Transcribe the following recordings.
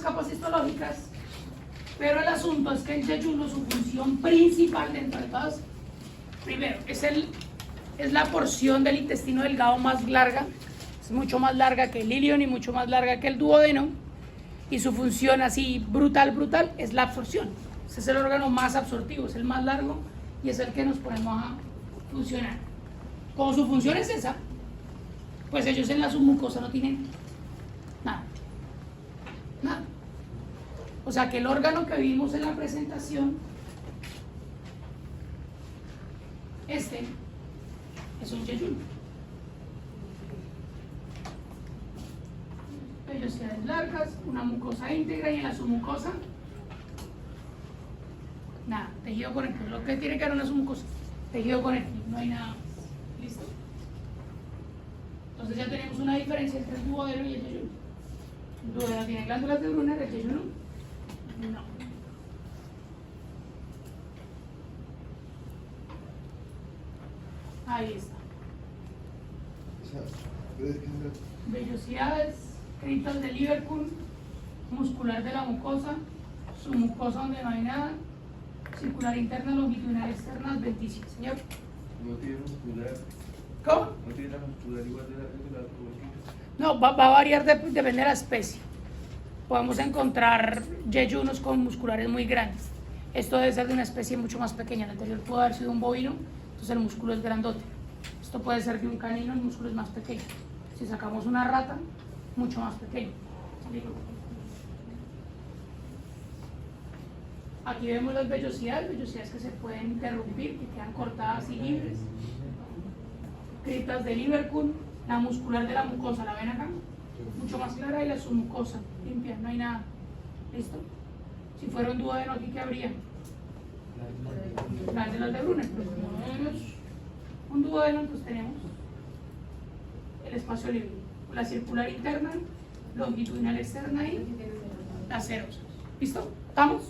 capas histológicas, pero el asunto es que el yeyuno, su función principal dentro de todas, primero, es la porción del intestino delgado más larga, es mucho más larga que el ilion y mucho más larga que el duodeno, y su función así brutal, es la absorción. Ese es el órgano más absortivo, es el más largo y es el que nos ponemos a funcionar. Como su función es esa, pues ellos en la submucosa no tienen nada. O sea que el órgano que vimos en la presentación, este es un yeyuno. Vellosidades largas, una mucosa íntegra y en la submucosa, nada, tejido conectivo. Lo que tiene que haber una submucosa, tejido conectivo, no hay nada más. ¿Listo? Entonces ya tenemos una diferencia entre el duodeno y el yeyuno. El duodeno tiene glándulas de Brunner, el yeyuno no. Ahí está. Vellosidades, criptas de Liverpool, muscular de la mucosa, submucosa donde no hay nada, circular interna, longitudinal externa, adventicia. Señor. No tiene muscular. ¿Cómo? No tiene la muscular igual de la No, va a variar, depende de la especie. Podemos encontrar yeyunos con musculares muy grandes. Esto debe ser de una especie mucho más pequeña. El anterior pudo haber sido un bovino, entonces el músculo es grandote. Esto puede ser de un canino, el músculo es más pequeño. Si sacamos una rata, mucho más pequeño. Aquí vemos las vellosidades que se pueden interrumpir, que quedan cortadas y libres. Criptas de Liverpool, la muscular de la mucosa, ¿la ven acá? Mucho más clara, y la submucosa, limpia, no hay nada. ¿Listo? Si fuera un duodeno, ¿aquí qué habría? Glándulas de Brunner, pero como no tenemos un duodeno, entonces tenemos el espacio libre. La circular interna, longitudinal externa y las cerosas. ¿Listo? ¿Estamos?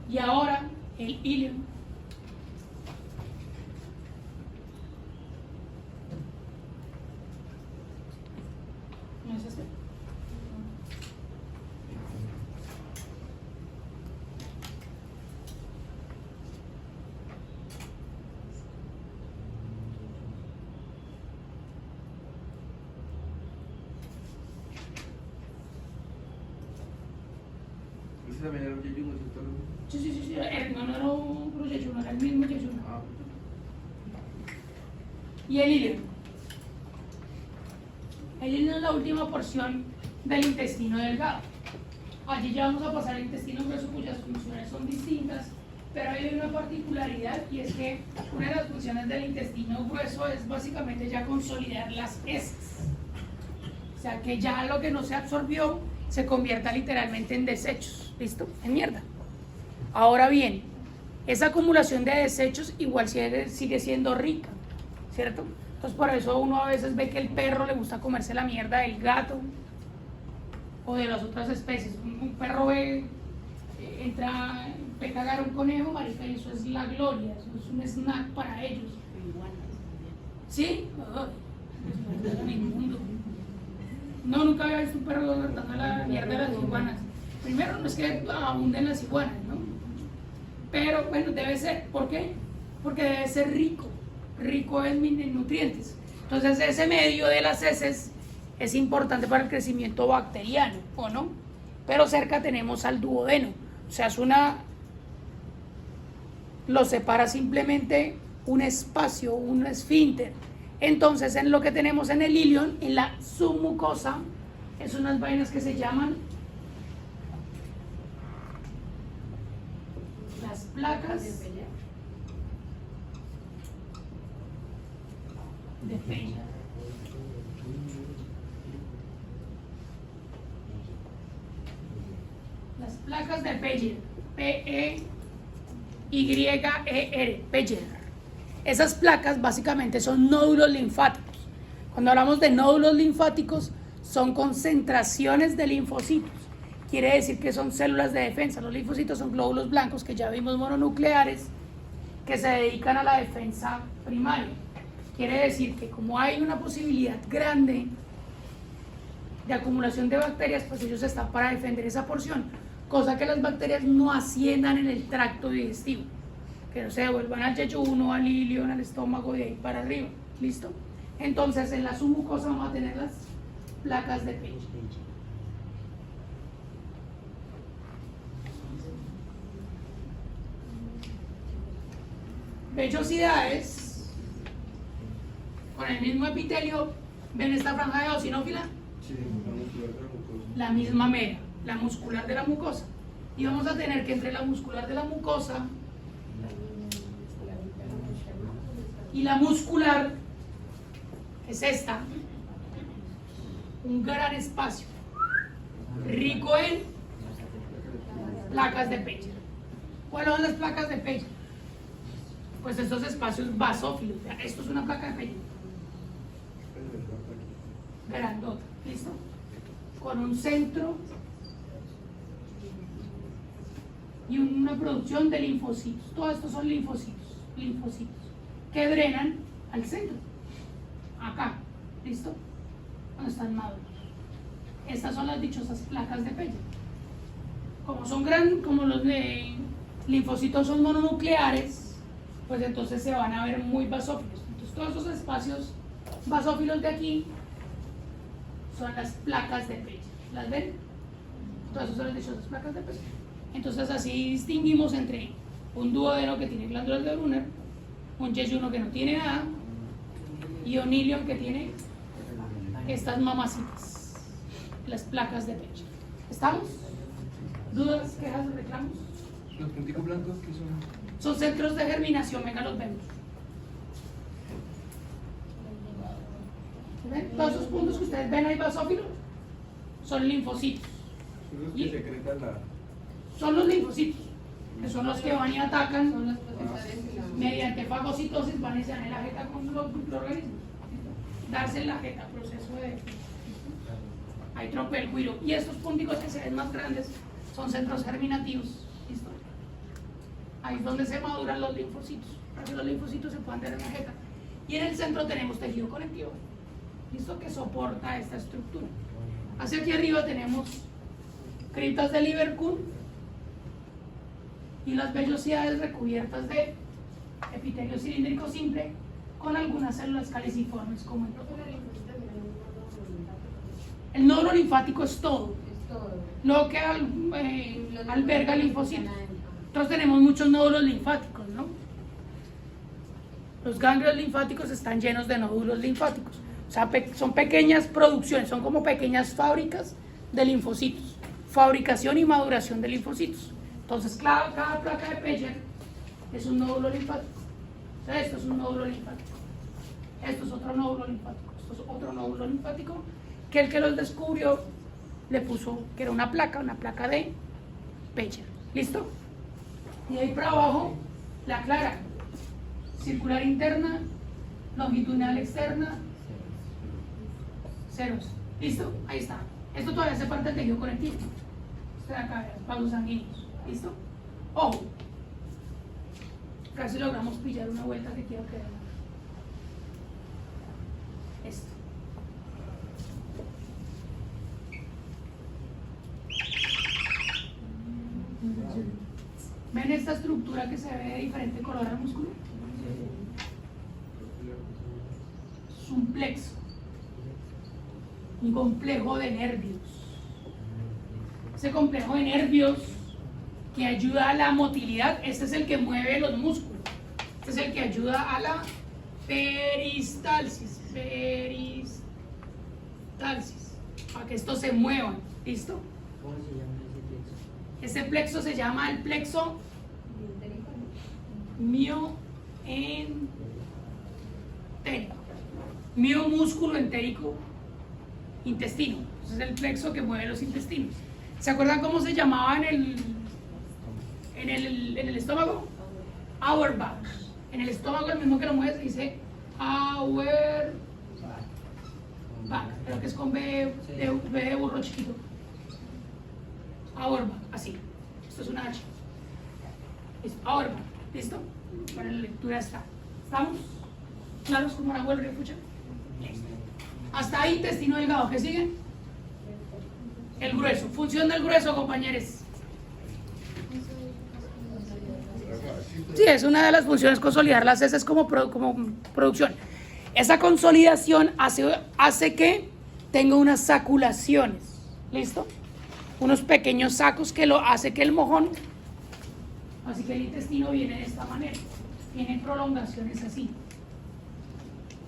Y ahora el ilion. ¿No es este? Ese también era un yeyuno, ¿cierto? Sí, no era un yeyuno, era el mismo yeyuno. Ah. Y el ilion. El ilion es la última porción del intestino delgado. Allí ya vamos a pasar al intestino grueso, cuyas funciones son distintas, pero hay una particularidad, y es que una de las funciones del intestino grueso es básicamente ya consolidar las heces. O sea, que ya lo que no se absorbió se convierta literalmente en desechos, ¿listo? En mierda. Ahora bien, esa acumulación de desechos igual sigue siendo rica, ¿cierto? Entonces por eso uno a veces ve que el perro le gusta comerse la mierda del gato o de las otras especies. Un perro ve cagar un conejo, marica, y eso es la gloria, eso es un snack para ellos. ¿Sí? En el mundo. No, nunca había visto un perro tratando la mierda de las iguanas. Primero, no es que abunden las iguanas, ¿no? Pero bueno, debe ser. ¿Por qué? Porque debe ser rico en nutrientes. Entonces, ese medio de las heces es importante para el crecimiento bacteriano, ¿o no? Pero cerca tenemos al duodeno. O sea, lo separa simplemente un espacio, un esfínter. Entonces, en lo que tenemos en el ilion, en la submucosa, es unas vainas que se llaman las placas de Peyer. Las placas de Peyer, P-E-Y-E-R, Peyer. Esas placas básicamente son nódulos linfáticos. Cuando hablamos de nódulos linfáticos, son concentraciones de linfocitos. Quiere decir que son células de defensa. Los linfocitos son glóbulos blancos que ya vimos mononucleares que se dedican a la defensa primaria. Quiere decir que como hay una posibilidad grande de acumulación de bacterias, pues ellos están para defender esa porción, cosa que las bacterias no asciendan en el tracto digestivo, que no se devuelvan al yeyuno, al ilion, al estómago, de ahí para arriba, ¿listo? Entonces en la submucosa vamos a tener las placas de Peyer. Vellosidades con el mismo epitelio. ¿Ven esta franja de eosinófila? Sí, la muscular de la mucosa. La misma mera, la muscular de la mucosa. Y vamos a tener que entre la muscular de la mucosa y la muscular, que es esta, un gran espacio rico en placas de Peyer. ¿Cuáles son las placas de Peyer? Pues estos espacios basófilos. Esto es una placa de Peyer grandota, ¿listo? Con un centro y una producción de linfocitos. Todos estos son linfocitos que drenan al centro, acá, ¿listo? Cuando están maduros. Estas son las dichosas placas de Peyer. Como los de linfocitos son mononucleares, pues entonces se van a ver muy basófilos. Entonces todos esos espacios basófilos de aquí son las placas de Peyer. ¿Las ven? Todas esas son las dichosas placas de Peyer. Entonces así distinguimos entre un duodeno que tiene glándulas de Brunner, un yeyuno que no tiene nada y un ilion que tiene estas mamacitas, las placas de Peyer. ¿Estamos? ¿Dudas, quejas, reclamos? Los punticos blancos que son. Son centros de germinación, venga, los vemos. ¿Ven? Todos esos puntos que ustedes ven ahí basófilos son linfocitos. Son los que secretan la. Son los linfocitos, que son los que van y atacan Son los protectores y la... mediante fagocitosis, van y se dan en la jeta con los microorganismos. Darse en la jeta, proceso de. Hay tropel, guiro. Y estos punticos que se ven más grandes son centros germinativos. ¿Listo? Ahí es donde se maduran los linfocitos, para que los linfocitos se puedan dar en la jeta. Y en el centro tenemos tejido conectivo, ¿listo? Que soporta esta estructura. Hacia aquí arriba tenemos criptas de Lieberkühn y las vellosidades recubiertas de epitelio cilíndrico simple con algunas células caliciformes como el nódulo linfático es todo Es todo. lo que alberga linfocitos. Nosotros tenemos muchos nódulos linfáticos, ¿no? Los ganglios linfáticos están llenos de nódulos linfáticos. O sea, son pequeñas producciones, son como pequeñas fábricas de linfocitos. Fabricación y maduración de linfocitos. Entonces, cada placa de Peyer es un nódulo linfático. O sea, esto es un nódulo linfático. Esto es otro nódulo linfático. Esto es otro nódulo linfático que el que los descubrió le puso que era una placa de Peyer. ¿Listo? Y ahí para abajo, la clara, circular interna, longitudinal externa, ceros. ¿Listo? Ahí está. Esto todavía hace parte del tejido conectivo. Esto de acá, vasos sanguíneos. ¿Listo? Ojo. Casi logramos pillar una vuelta que quiero que vean. Esto. ¿Ven esta estructura que se ve de diferente color al músculo? Es un plexo, un complejo de nervios. Ese complejo de nervios que ayuda a la motilidad, este es el que mueve los músculos. Este es el que ayuda a la peristalsis. Para que estos se muevan. ¿Listo? ¿Cómo se llama ese plexo? Ese plexo se llama el plexo mioentérico. Miomúsculo entérico intestino. Ese es el plexo que mueve los intestinos. ¿Se acuerdan cómo se llamaba en el estómago? Auerbach. En el estómago el mismo que lo mueve se dice Auerbach, pero que es con B de burro chiquito. Auerbach, así. Esto es una H. Es Auerbach, ¿listo? Para la lectura está. ¿Estamos claros como la vuelve, escucha? Listo. Hasta ahí intestino delgado. ¿Qué sigue? El grueso. Función del grueso, compañeros. Sí, es una de las funciones, consolidar las heces como producción. Esa consolidación hace que tenga unas saculaciones. ¿Listo? Unos pequeños sacos que lo hace que el mojón, así que el intestino viene de esta manera. Tiene prolongaciones así.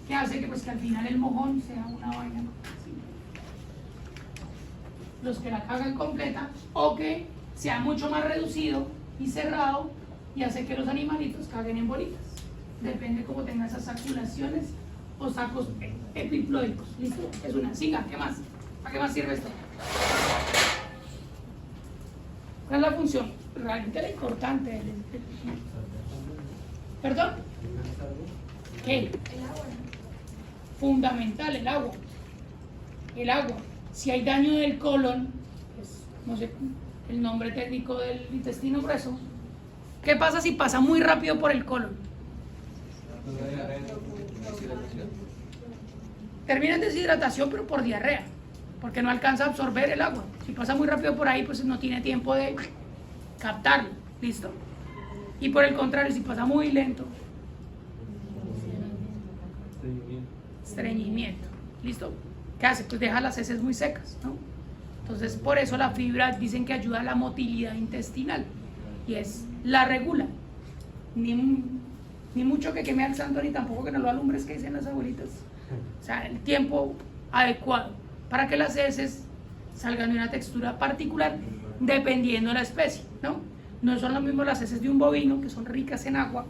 Que hace que, pues, que al final el mojón sea una vaina así. Los que la cagan completa, o que sea mucho más reducido y cerrado y hace que los animalitos caguen en bolitas. Depende cómo tengan esas saculaciones o sacos epiploicos. ¿Listo? Es una. Siga, ¿qué más? ¿Para qué más sirve esto? ¿Cuál es la función? Realmente la importante. ¿Perdón? ¿Qué? El agua. Fundamental, el agua. El agua. Si hay daño del colon, pues, no sé el nombre técnico del intestino grueso, ¿qué pasa si pasa muy rápido por el colon? Termina en deshidratación, pero por diarrea, porque no alcanza a absorber el agua. Si pasa muy rápido por ahí, pues no tiene tiempo de captarlo. ¿Listo? Y por el contrario, si pasa muy lento, estreñimiento. ¿Listo? ¿Qué hace? Pues deja las heces muy secas, ¿no? Entonces, por eso la fibra dicen que ayuda a la motilidad intestinal y la regula. Ni mucho que queme al santo, ni tampoco que no lo alumbres, que dicen las abuelitas. O sea, el tiempo adecuado para que las heces salgan de una textura particular dependiendo de la especie, ¿no? No son lo mismo las heces de un bovino, que son ricas en agua,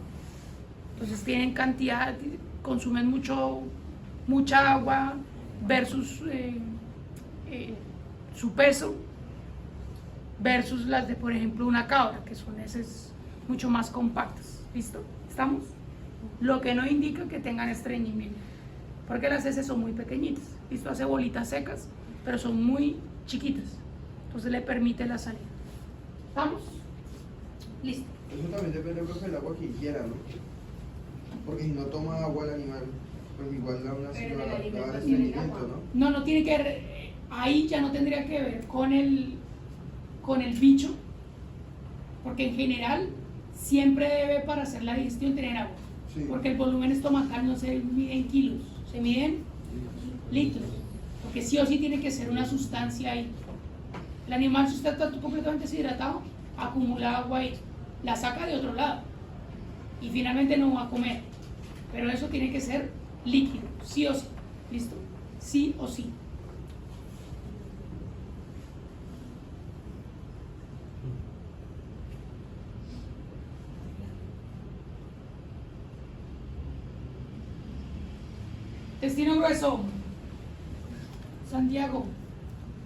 entonces tienen cantidad, consumen mucha agua versus su peso, versus las de, por ejemplo, una cabra, que son heces mucho más compactas. ¿Listo? ¿Estamos? Lo que no indica que tengan estreñimiento, porque las heces son muy pequeñitas. ¿Listo? Hace bolitas secas, pero son muy chiquitas, entonces le permite la salida. ¿Estamos? Listo. Eso también depende, profe, del agua que ingiera, ¿no? Porque si no toma agua el animal, pues igual aún así Pero va en el a dar alimento tiene estreñimiento, agua. ¿no? No tiene que ver, ahí ya no tendría que ver con el bicho, porque en general siempre debe, para hacer la digestión, tener agua, Sí. porque el volumen estomacal no se mide en kilos, se mide en litros, porque sí o sí tiene que ser una sustancia ahí. El animal, si usted está completamente deshidratado, acumula agua y la saca de otro lado y finalmente no va a comer, pero eso tiene que ser líquido, sí o sí. ¿Listo? Sí o sí. Intestino grueso. Santiago,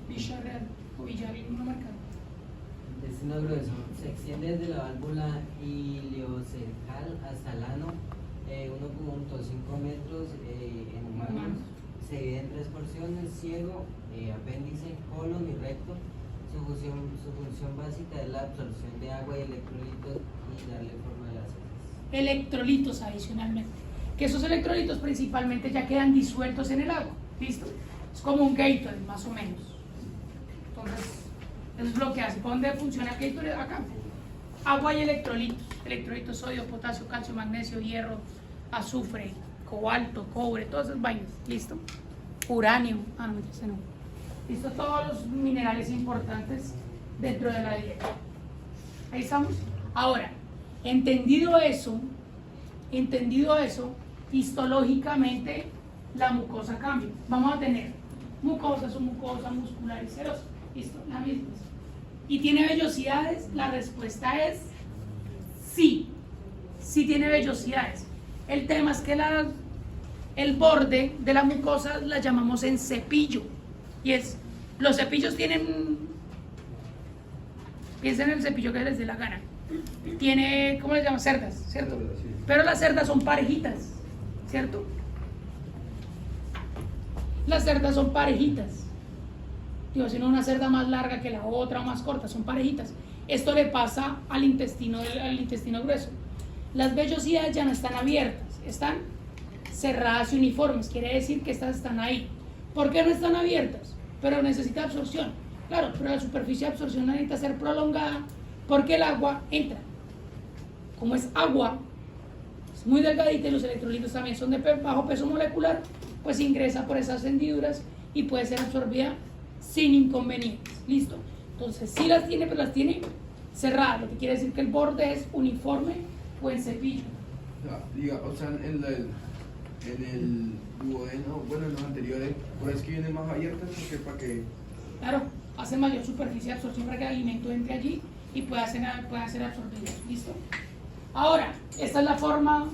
Villarreal o Villarreal, no marcado. Intestino grueso se extiende desde la válvula iliocecal hasta el ano, 1.5 metros en humanos. Se divide en 3 porciones: ciego, apéndice, colon y recto. Su función básica es la absorción de agua y electrolitos y darle forma a las heces. Electrolitos adicionalmente, que esos electrolitos principalmente ya quedan disueltos en el agua. ¿Listo? Es como un Gatorade, más o menos. Entonces, eso es lo que hace. ¿Dónde funciona Gatorade? Acá. Agua y electrolitos: sodio, potasio, calcio, magnesio, hierro, azufre, cobalto, cobre, todas esas vainas. ¿Listo? Uranio. No, ese no. ¿Listo? Todos los minerales importantes dentro de la dieta. Ahí estamos. Ahora, entendido eso, histológicamente la mucosa cambia. Vamos a tener mucosa, submucosa, muscular y serosa. ¿Listo? La misma. ¿Y tiene vellosidades? La respuesta es sí. Sí tiene vellosidades. El tema es que el borde de la mucosa la llamamos en cepillo. Y los cepillos tienen, piensen en el cepillo que les dé la gana. Tiene, ¿cómo les llaman? Cerdas, ¿cierto? Cerdas, sí. Pero las cerdas son parejitas, ¿cierto? Las cerdas son parejitas. Digo, si no una cerda más larga que la otra o más corta, son parejitas. Esto le pasa al intestino grueso. Las vellosidades ya no están abiertas, están cerradas y uniformes. Quiere decir que estas están ahí. ¿Por qué no están abiertas? Pero necesita absorción. Claro, pero la superficie de absorción necesita ser prolongada porque el agua entra. Como es agua, es muy delgadita y los electrolitos también son de bajo peso molecular, pues ingresa por esas hendiduras y puede ser absorbida sin inconvenientes. Listo. Entonces, sí las tiene, pero las tiene cerradas, lo que quiere decir que el borde es uniforme o en cepillo. O sea, en el duodeno, bueno, en los anteriores, por eso es que vienen más abiertas, porque para que... Claro, hace mayor superficie de absorción para que el alimento entre allí y pueda ser absorbido. ¿Listo? Ahora, esta es la forma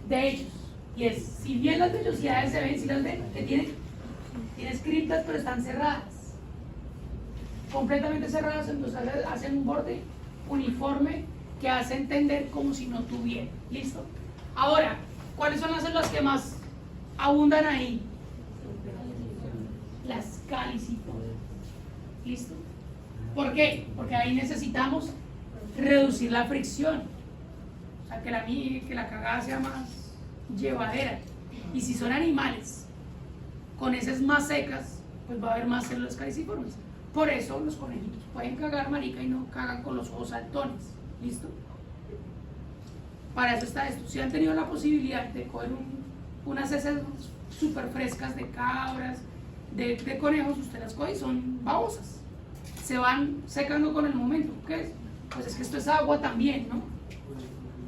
de ellos. Y es, si bien las vellosidades se ven, si las ven, que tienen criptas, pero están cerradas. Completamente cerradas, entonces hacen un borde uniforme que hace entender como si no tuviera. ¿Listo? Ahora, ¿cuáles son las células que más abundan ahí? Las caliciformes. ¿Listo? ¿Por qué? Porque ahí necesitamos reducir la fricción. O sea, que la cagada sea más llevadera. Y si son animales con heces más secas, pues va a haber más células caliciformes. Por eso los conejitos pueden cagar, marica, y no cagan con los ojos saltones. ¿Listo? Para eso está esto. Si han tenido la posibilidad de coger unas heces súper frescas de cabras, de conejos, usted las coge y son babosas. Se van secando con el momento. ¿Qué es? Pues es que esto es agua también, ¿no?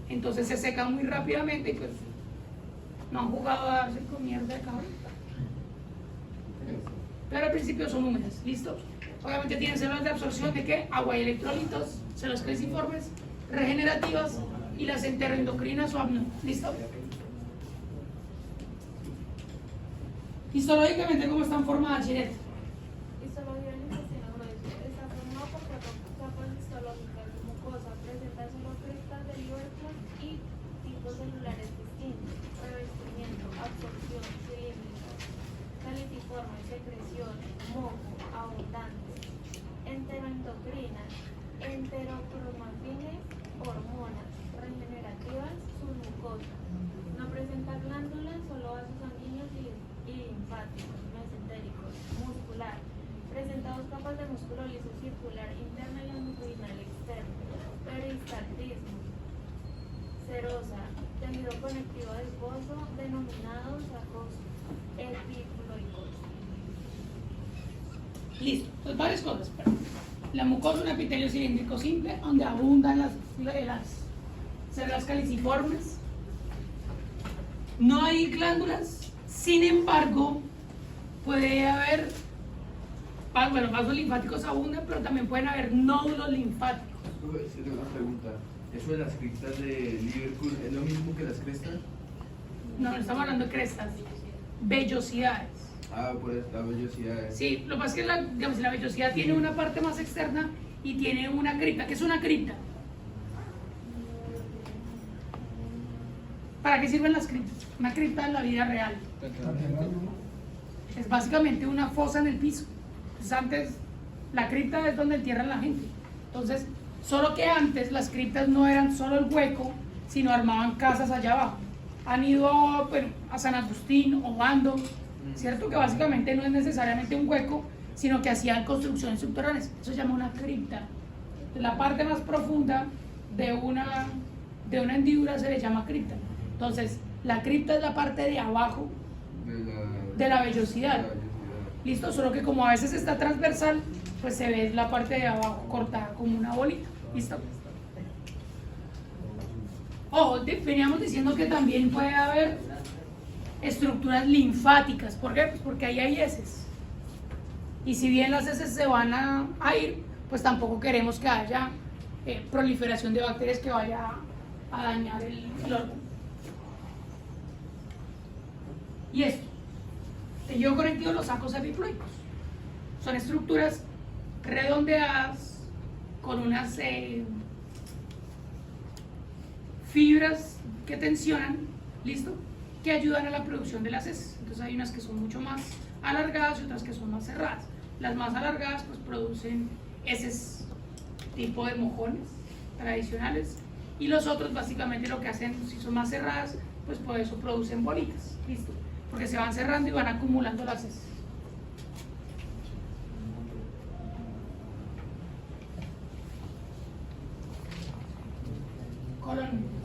Entonces se secan muy rápidamente y pues no han jugado a darse con mierda de cabra. Pero al principio son húmedas, ¿listo? Obviamente tienen células de absorción de ¿qué? Agua y electrolitos, células caliciformes, regenerativas y las enteroendocrinas o amno, ¿listo? Histológicamente, ¿cómo están formadas, Ginette? Histología del intestino grueso está formado por cuatro capas histológicas de mucosa, presenta solo crestas de Liverpool y tipos celulares distintos, revestimiento, absorción, cilíndrica, caliciforme, secreción, moco, abundante, enteroendocrinas, enterocromafines, hormonas, regenerativas, submucosa. No presenta glándulas, solo vasos sanguíneos y linfáticos, mesentéricos, muscular. Presenta dos capas de músculo liso circular interna y longitudinal externo, peristaltismo, serosa, tejido conectivo adiposo denominado sacos epiploicos. Listo, pues varias cosas. La mucosa es un epitelio cilíndrico simple donde abundan las células caliciformes. No hay glándulas, sin embargo, puede haber, bueno, vasos linfáticos abundan, pero también pueden haber nódulos linfáticos. Tengo una pregunta. ¿Eso de las criptas de Liverpool es lo mismo que las crestas? No estamos hablando de crestas, vellosidades. Ah, por esta vellosidad. Sí, lo que pasa es que digamos, la vellosidad tiene una parte más externa y tiene una cripta. ¿Qué es una cripta? ¿Para qué sirven las criptas? Una cripta en la vida real es básicamente una fosa en el piso. Entonces antes, la cripta es donde entierran a la gente. Entonces, solo que antes las criptas no eran solo el hueco, sino armaban casas allá abajo. Han ido a San Agustín, Obando, ¿cierto? Que básicamente no es necesariamente un hueco, sino que hacían construcciones subterráneas. Eso se llama una cripta. La parte más profunda de una hendidura se le llama cripta. Entonces, la cripta es la parte de abajo de la vellosidad. ¿Listo? Solo que como a veces está transversal, pues se ve la parte de abajo cortada como una bolita. ¿Listo? Ojo, veníamos diciendo que también puede haber estructuras linfáticas. ¿Por qué? Pues porque ahí hay heces. Y si bien las heces se van a ir, pues tampoco queremos que haya proliferación de bacterias que vaya a dañar el órgano. Y esto, tejido conectivo, los sacos epiploicos. Son estructuras redondeadas con unas fibras que tensionan, ¿listo? Que ayudan a la producción de las heces. Entonces hay unas que son mucho más alargadas y otras que son más cerradas. Las más alargadas pues producen heces tipo de mojones tradicionales y los otros básicamente lo que hacen, si son más cerradas, pues por eso producen bolitas, ¿listo? Porque se van cerrando y van acumulando las heces. colon